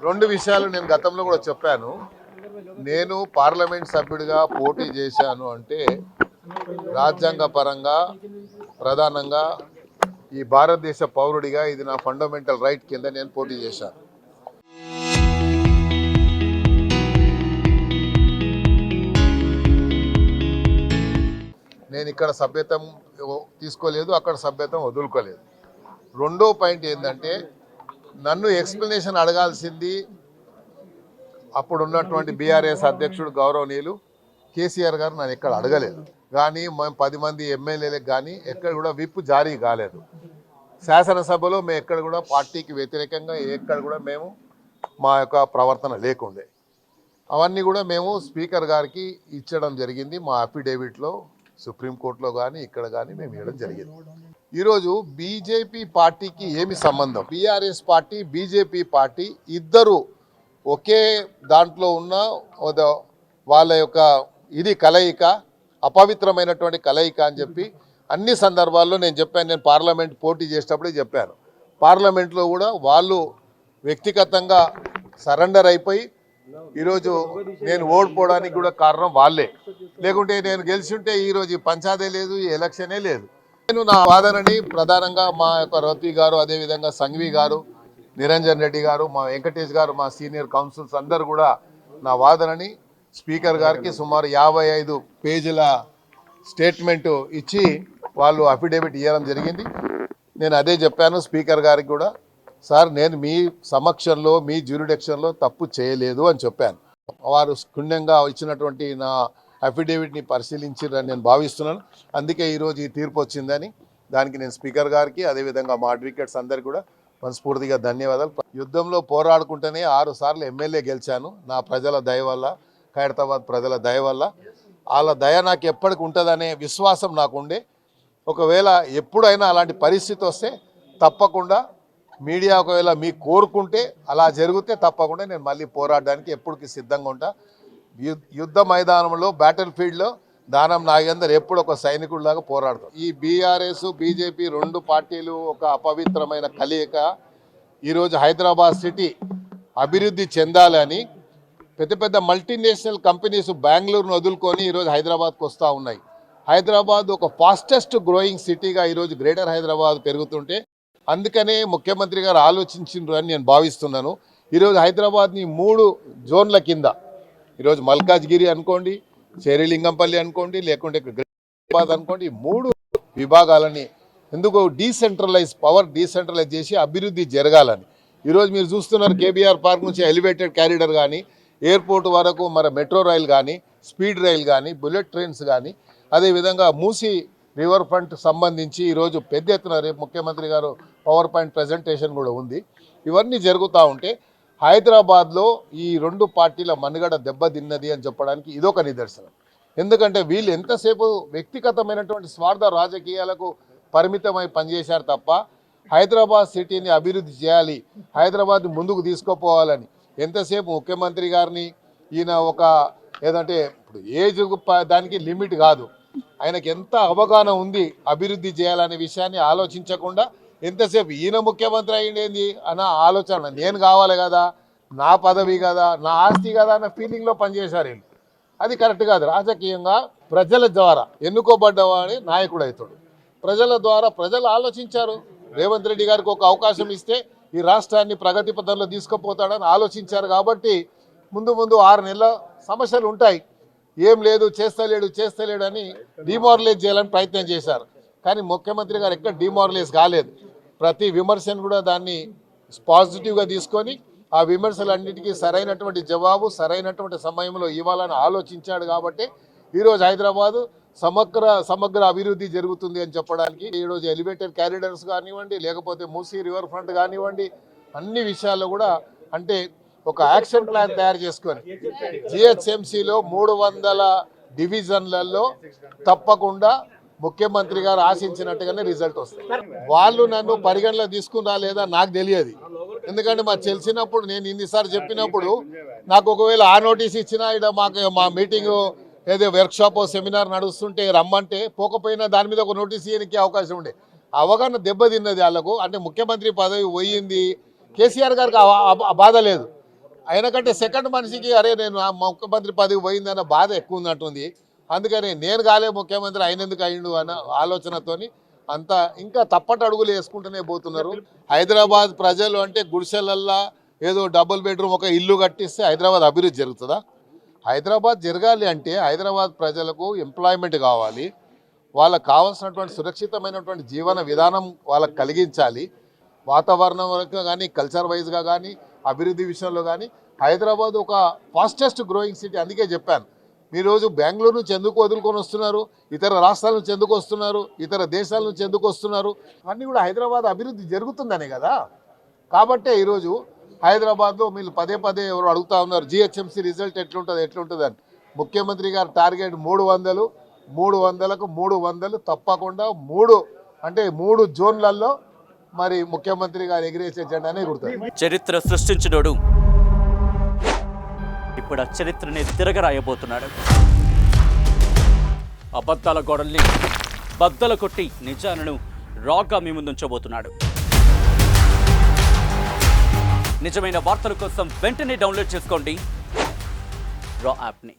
రెండు విషయాలు నేను గతంలో కూడా చెప్పాను. నేను పార్లమెంట్ సభ్యుడిగా పోటీ చేశాను అంటే రాజ్యాంగ పరంగా ప్రధానంగా ఈ భారతదేశ పౌరుడిగా ఇది నా ఫండమెంటల్ రైట్ కింద నేను పోటీ చేశాను. నేను ఇక్కడ సభ్యత్వం తీసుకోలేదు, అక్కడ సభ్యత్వం వదులుకోలేదు. రెండో పాయింట్ ఏంటంటే నన్ను ఎక్స్ప్లెనేషన్ అడగాల్సింది అప్పుడు ఉన్నటువంటి బీఆర్ఎస్ అధ్యక్షుడు గౌరవనీయులు కేసీఆర్ గారు నన్ను ఎక్కడ అడగలేదు. కానీ మేము 10 మంది ఎమ్మెల్యేలకు కానీ ఎక్కడ కూడా విప్ జారీ కాలేదు. శాసనసభలో మేము ఎక్కడ కూడా పార్టీకి వ్యతిరేకంగా ఎక్కడ కూడా మేము మా యొక్క ప్రవర్తన లేకుండే. అవన్నీ కూడా మేము స్పీకర్ గారికి ఇచ్చడం జరిగింది. మా అఫిడేవిట్లో సుప్రీంకోర్టులో కానీ ఇక్కడ కానీ మేము ఇవ్వడం జరిగింది. ఈరోజు బీజేపీ పార్టీకి ఏమి సంబంధం? బీఆర్ఎస్ పార్టీ బీజేపీ పార్టీ ఇద్దరు ఒకే దాంట్లో ఉన్న వాళ్ళ యొక్క ఇది కలయిక, అపవిత్రమైనటువంటి కలయిక అని చెప్పి అన్ని సందర్భాల్లో నేను చెప్పాను. నేను పార్లమెంట్ పోటీ చేసేటప్పుడే చెప్పాను. పార్లమెంట్లో కూడా వాళ్ళు వ్యక్తిగతంగా సరెండర్ అయిపోయి ఈరోజు నేను ఓడిపోవడానికి కూడా కారణం వాళ్ళే. లేకుంటే నేను గెలిచి ఉంటే ఈరోజు ఈ పంచాయతీ లేదు, ఈ ఎలక్షనే లేదు. నేను నా వాదనని ప్రధానంగా మా యొక్క రతి గారు, అదేవిధంగా సంఘవి గారు, నిరంజన్ రెడ్డి గారు, మా వెంకటేష్ గారు, మా సీనియర్ కౌన్సిల్స్ అందరు కూడా నా వాదనని స్పీకర్ గారికి సుమారు 55 పేజీల స్టేట్మెంటు ఇచ్చి వాళ్ళు అఫిడేవిట్ ఇవ్వడం జరిగింది. నేను అదే చెప్పాను స్పీకర్ గారికి కూడా, సార్ నేను మీ సమక్షంలో మీ జ్యూరిడిక్షన్లో తప్పు చేయలేదు అని చెప్పాను. వారు క్షుణ్ణంగా ఇచ్చినటువంటి నా అఫిడేవిట్ని పరిశీలించారని నేను భావిస్తున్నాను. అందుకే ఈరోజు ఈ తీర్పు వచ్చిందని దానికి నేను స్పీకర్ గారికి అదేవిధంగా మా అడ్వకేట్స్ అందరికీ కూడా మనస్ఫూర్తిగా ధన్యవాదాలు. యుద్ధంలో పోరాడుకుంటేనే 6 సార్లు ఎమ్మెల్యే గెలిచాను. నా ప్రజల దయ వల్ల, ఖైరతాబాద్ ప్రజల దయ వల్ల. వాళ్ళ దయ నాకు ఎప్పటికి ఉంటుందనే విశ్వాసం నాకుండే. ఒకవేళ ఎప్పుడైనా అలాంటి పరిస్థితి వస్తే తప్పకుండా మీడియా ఒకవేళ మీకు కోరుకుంటే అలా జరిగితే తప్పకుండా నేను మళ్ళీ పోరాడడానికి ఎప్పటికీ సిద్ధంగా ఉంటా. యుద్ధ మైదానంలో బ్యాటిల్ ఫీల్డ్లో దానం నాగేందర్ ఎప్పుడు ఒక సైనికుడిలాగా పోరాడతాం. ఈ బీఆర్ఎస్ బీజేపీ రెండు పార్టీలు ఒక అపవిత్రమైన కలయిక. ఈరోజు హైదరాబాద్ సిటీ అభివృద్ధి చెందాలని పెద్ద పెద్ద మల్టీనేషనల్ కంపెనీస్ బెంగళూరును వదులుకొని ఈరోజు హైదరాబాద్కు వస్తూ ఉన్నాయి. హైదరాబాద్ ఒక ఫాస్టెస్ట్ గ్రోయింగ్ సిటీగా ఈరోజు గ్రేటర్ హైదరాబాద్ పెరుగుతుంటే అందుకనే ముఖ్యమంత్రి గారు ఆలోచించారు అని నేను భావిస్తున్నాను. ఈరోజు హైదరాబాద్ని 3 జోన్ల కింద ఈరోజు మల్కాజ్గిరి అనుకోండి, శేరిలింగంపల్లి అనుకోండి, లేకుంటే హైదరాబాద్ అనుకోండి, 3 విభాగాలని ఎందుకు పవర్ డీసెంట్రలైజ్ చేసి అభివృద్ధి జరగాలని. ఈరోజు మీరు చూస్తున్నారు కేబీఆర్ పార్క్ నుంచి ఎలివేటెడ్ క్యారిడర్ కానీ, ఎయిర్పోర్ట్ వరకు మరి మెట్రో రైల్ కానీ, స్పీడ్ రైల్ కానీ, బుల్లెట్ ట్రైన్స్ కానీ, అదేవిధంగా మూసీ రివర్ ఫ్రంట్ సంబంధించి ఈరోజు పెద్ద ఎత్తున రేపు ముఖ్యమంత్రి గారు పవర్ పాయింట్ ప్రజెంటేషన్ కూడా ఉంది. ఇవన్నీ జరుగుతూ ఉంటే హైదరాబాద్లో ఈ 2 పార్టీల మనుగడ దెబ్బతిన్నది అని చెప్పడానికి ఇదొక నిదర్శనం. ఎందుకంటే వీళ్ళు ఎంతసేపు వ్యక్తిగతమైనటువంటి స్వార్థ రాజకీయాలకు పరిమితమై పనిచేశారు తప్ప హైదరాబాద్ సిటీని అభివృద్ధి చేయాలి, హైదరాబాద్ని ముందుకు తీసుకుపోవాలని ఎంతసేపు ముఖ్యమంత్రి గారిని ఈయన ఒక ఏదంటే ఇప్పుడు ఏజ్ దానికి లిమిట్ కాదు, ఆయనకి ఎంత అవగాహన ఉంది అభివృద్ధి చేయాలనే విషయాన్ని ఆలోచించకుండా ఎంతసేపు ఈయన ముఖ్యమంత్రి అయ్యిండేంది అన్న ఆలోచన, నేను కావాలి కదా, నా పదవి కదా, నా ఆస్తి కదా అన్న ఫీలింగ్లో పనిచేశారు వీళ్ళు. అది కరెక్ట్ కాదు. రాజకీయంగా ప్రజల ద్వారా ఎన్నుకోబడ్డవాడే నాయకుడు అవుతాడు. ప్రజల ద్వారా ప్రజలు ఆలోచించారు. రేవంత్ రెడ్డి గారికి ఒక అవకాశం ఇస్తే ఈ రాష్ట్రాన్ని ప్రగతి పథంలో తీసుకుపోతాడని ఆలోచించారు. కాబట్టి ముందు 6 నెలల సమస్యలు ఉంటాయి. ఏం లేదు, చేస్తలేడు అని డిమారలైజ్ చేయాలని ప్రయత్నం చేశారు. కానీ ముఖ్యమంత్రి గారు ఎక్కడ డిమారలైజ్ కాలేదు. ప్రతి విమర్శను కూడా దాన్ని పాజిటివ్గా తీసుకొని ఆ విమర్శలన్నిటికీ సరైనటువంటి జవాబు సరైనటువంటి సమయంలో ఇవ్వాలని ఆలోచించాడు. కాబట్టి ఈరోజు హైదరాబాదు సమగ్ర అభివృద్ధి జరుగుతుంది అని చెప్పడానికి ఈరోజు ఎలివేటెడ్ క్యారిడర్స్ కానివ్వండి, లేకపోతే మూసీ రివర్ ఫ్రంట్ కానివ్వండి, అన్ని విషయాల్లో కూడా అంటే ఒక యాక్షన్ ప్లాన్ తయారు చేసుకొని జిహెచ్ఎంసీలో 300 డివిజన్లలో తప్పకుండా ముఖ్యమంత్రి గారు ఆశించినట్టుగానే రిజల్ట్ వస్తుంది. వాళ్ళు నన్ను పరిగణలో తీసుకున్నా లేదా నాకు తెలియదు. ఎందుకంటే మాకు తెలిసినప్పుడు నేను ఇన్నిసార్లు చెప్పినప్పుడు నాకు ఒకవేళ ఆ నోటీస్ ఇచ్చినా ఇక్కడ మా మీటింగు ఏదో వర్క్షాప్ సెమినార్ నడుస్తుంటే రమ్మంటే పోకపోయినా దాని మీద ఒక నోటీస్ ఇవ్వడానికి అవకాశం ఉండే. అవగాహన దెబ్బతిన్నది వాళ్ళకు. అంటే ముఖ్యమంత్రి పదవి పోయింది, కేసీఆర్ గారికి ఆ బాధ లేదు. ఆయన కంటే సెకండ్ మనిషికి అరే నేను ఆ ముఖ్యమంత్రి పదవి పోయిందన్న బాధ ఎక్కువ ఉన్నట్టుంది. అందుకని నేను కాలే ముఖ్యమంత్రి ఆయన ఎందుకు అయ్యిండు అన్న ఆలోచనతోని అంతా ఇంకా తప్పటి అడుగులు వేసుకుంటూనే పోతున్నారు. హైదరాబాద్ ప్రజలు అంటే గుడిసెలల్లా ఏదో డబుల్ బెడ్రూమ్ ఒక ఇల్లు కట్టిస్తే హైదరాబాద్ అభివృద్ధి జరుగుతుందా? హైదరాబాద్ జరగాలి అంటే హైదరాబాద్ ప్రజలకు ఎంప్లాయ్మెంట్ కావాలి, వాళ్ళకు కావాల్సినటువంటి సురక్షితమైనటువంటి జీవన విధానం వాళ్ళకు కలిగించాలి. వాతావరణం వరకు కానీ కల్చర్ వైజ్గా కానీ అభివృద్ధి విషయంలో కానీ హైదరాబాద్ ఒక ఫాస్టెస్ట్ గ్రోయింగ్ సిటీ. అందుకే చెప్పాను, ఈరోజు బెంగళూరు నుంచి ఎందుకు వదులుకొని వస్తున్నారు, ఇతర రాష్ట్రాల నుంచి ఎందుకు వస్తున్నారు, ఇతర దేశాల నుంచి ఎందుకు వస్తున్నారు, అన్నీ కూడా హైదరాబాద్ అభివృద్ధి జరుగుతుందనే కదా. కాబట్టే ఈరోజు హైదరాబాద్లో మీరు పదే పదే ఎవరు అడుగుతూ ఉన్నారు జిహెచ్ఎంసీ రిజల్ట్ ఎట్లుంటుంది అని. ముఖ్యమంత్రి గారు టార్గెట్ 300, 300కు 300 తప్పకుండా 3 జోన్లలో మరి ముఖ్యమంత్రి గారు ఎగిరేసే జెండానే గుర్తుంది. చరిత్ర సృష్టించినోడు ఇప్పుడు ఆ చరిత్రని తిరగరాయబోతున్నాడు. అబద్ధాల గోడల్ని బద్దలు కొట్టి నిజాలను రాగా మీ ముందుంచబోతున్నాడు. నిజమైన వార్తల కోసం వెంటనే డౌన్లోడ్ చేసుకోండి రా యాప్ని.